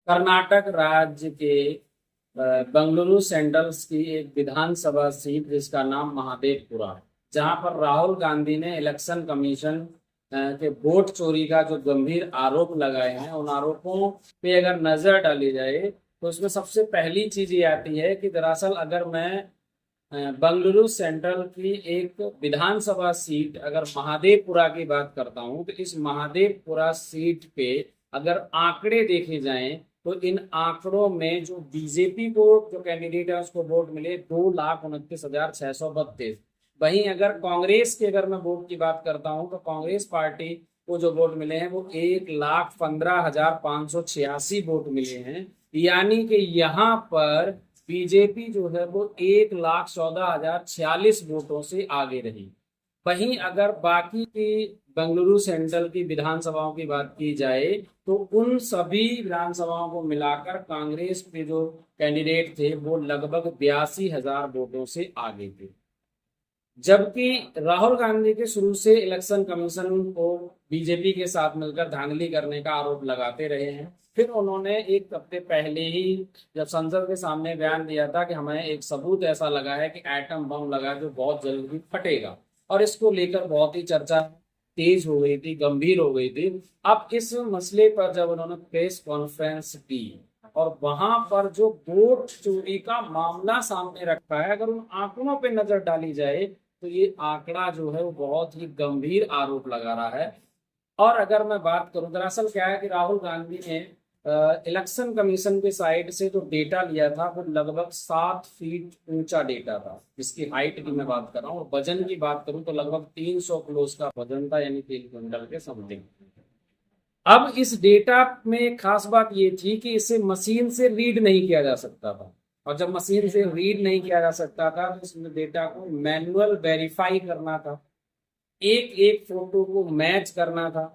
कर्नाटक राज्य के बेंगलुरु सेंट्रल की एक विधानसभा सीट जिसका नाम महादेवपुरा है, जहां पर राहुल गांधी ने इलेक्शन कमीशन के वोट चोरी का जो गंभीर आरोप लगाए हैं, उन आरोपों पे अगर नजर डाली जाए तो उसमें सबसे पहली चीज ये आती है कि दरअसल अगर मैं बेंगलुरु सेंट्रल की एक विधानसभा सीट अगर महादेवपुरा की बात करता हूं, तो इस महादेवपुरा सीट पे अगर आंकड़े देखे जाएं तो इन आंकड़ों में जो बीजेपी को जो कैंडिडेट है उसको वोट मिले 2,29,632। वहीं अगर कांग्रेस के अगर मैं वोट की बात करता हूं तो कांग्रेस पार्टी को जो वोट मिले हैं वो 1,15,586 वोट मिले हैं। यानी कि यहाँ पर बीजेपी जो है वो 1,14,046 वोटों से आगे रही। वहीं अगर बाकी की बेंगलुरु सेंट्रल की विधानसभाओं की बात की जाए तो उन सभी विधानसभाओं को मिलाकर कांग्रेस के जो कैंडिडेट थे वो लगभग 82,000 वोटों से आगे थे। जबकि राहुल गांधी के शुरू से इलेक्शन कमीशन को बीजेपी के साथ मिलकर धांधली करने का आरोप लगाते रहे हैं। फिर उन्होंने एक हफ्ते पहले ही जब संसद के सामने बयान दिया था कि हमें एक सबूत ऐसा लगा है कि एटम बम लगा जो बहुत जल्दी फटेगा, और इसको लेकर बहुत ही चर्चा तेज हो गई थी, गंभीर हो गई थी। अब इस मसले पर जब उन्होंने प्रेस कॉन्फ्रेंस की और वहां पर जो वोट चोरी का मामला सामने रखा है, अगर उन आंकड़ों पर नजर डाली जाए तो ये आंकड़ा जो है वो बहुत ही गंभीर आरोप लगा रहा है। और अगर मैं बात करूं, दरअसल क्या है कि राहुल गांधी ने इलेक्शन कमीशन के साइड से जो डेटा लिया था वो लगभग 7 फीट ऊंचा डेटा था, जिसकी हाइट की मैं बात कर रहा हूँ। और वजन की बात करूं तो लगभग 300 किलो का वजन था, यानी 3 क्विंटल के समथिंग। अब इस डेटा में खास बात ये थी कि इसे मशीन से रीड नहीं किया जा सकता था, और जब मशीन से रीड नहीं किया जा सकता था तो इसमें डेटा को मैनुअल वेरीफाई करना था, एक एक फोटो को मैच करना था।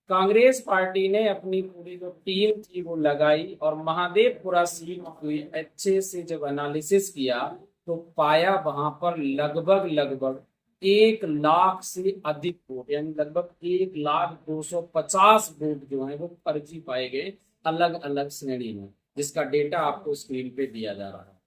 कांग्रेस पार्टी ने अपनी पूरी जो टीम थी वो लगाई और महादेवपुरा सीट हुई अच्छे से जब एनालिसिस किया तो पाया वहां पर लगभग लगभग 1 लाख से अधिक वोट, यानी लगभग 1,02,50 वोट जो है वो फर्जी पाए गए अलग अलग श्रेणी में, जिसका डेटा आपको स्क्रीन पे दिया जा रहा है।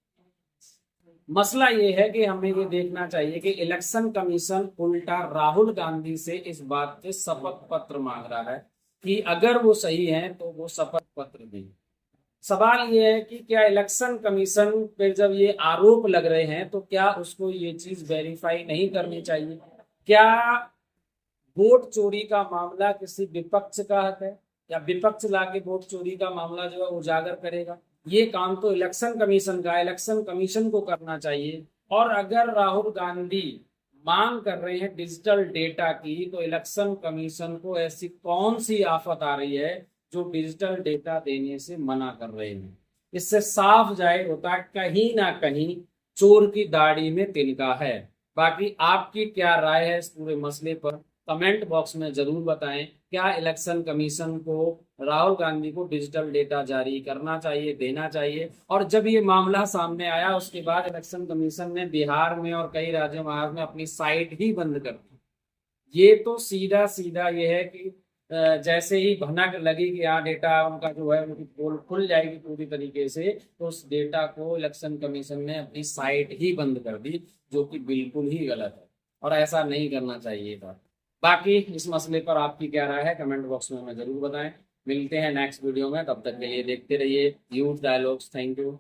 मसला ये है कि हमें ये देखना चाहिए कि इलेक्शन कमीशन उल्टा राहुल गांधी से इस बात पे शपथ पत्र मांग रहा है कि अगर वो सही है तो वो शपथ पत्र दें। सवाल ये है कि क्या इलेक्शन कमीशन पे जब ये आरोप लग रहे हैं तो क्या उसको ये चीज वेरीफाई नहीं करनी चाहिए? क्या वोट चोरी का मामला किसी विपक्ष का हक है, या विपक्ष लाके वोट चोरी का मामला जो है उजागर करेगा? ये काम तो इलेक्शन कमीशन का, इलेक्शन कमीशन को करना चाहिए। और अगर राहुल गांधी मांग कर रहे हैं डिजिटल डेटा की, तो इलेक्शन कमीशन को ऐसी कौन सी आफत आ रही है जो डिजिटल डेटा देने से मना कर रहे हैं? इससे साफ जाहिर होता है कहीं ना कहीं चोर की दाढ़ी में तिनका है। बाकी आपकी क्या राय है इस पूरे मसले पर, कमेंट बॉक्स में जरूर बताएं। क्या इलेक्शन कमीशन को राहुल गांधी को डिजिटल डेटा जारी करना चाहिए, देना चाहिए? और जब ये मामला सामने आया उसके बाद इलेक्शन कमीशन ने बिहार में और कई राज्यों में अपनी साइट ही बंद कर दी। ये तो सीधा सीधा ये है कि जैसे ही भनक लगी कि यहाँ डेटा उनका जो है उनकी पोल खुल जाएगी पूरी तरीके से, तो उस डेटा को इलेक्शन कमीशन ने अपनी साइट ही बंद कर दी, जो कि बिल्कुल ही गलत है और ऐसा नहीं करना चाहिए था। बाकी इस मसले पर आपकी क्या राय है कमेंट बॉक्स में हमें जरूर बताएं। मिलते हैं नेक्स्ट वीडियो में, तब तक के लिए देखते रहिए यूथ डायलॉग्स। Thank you.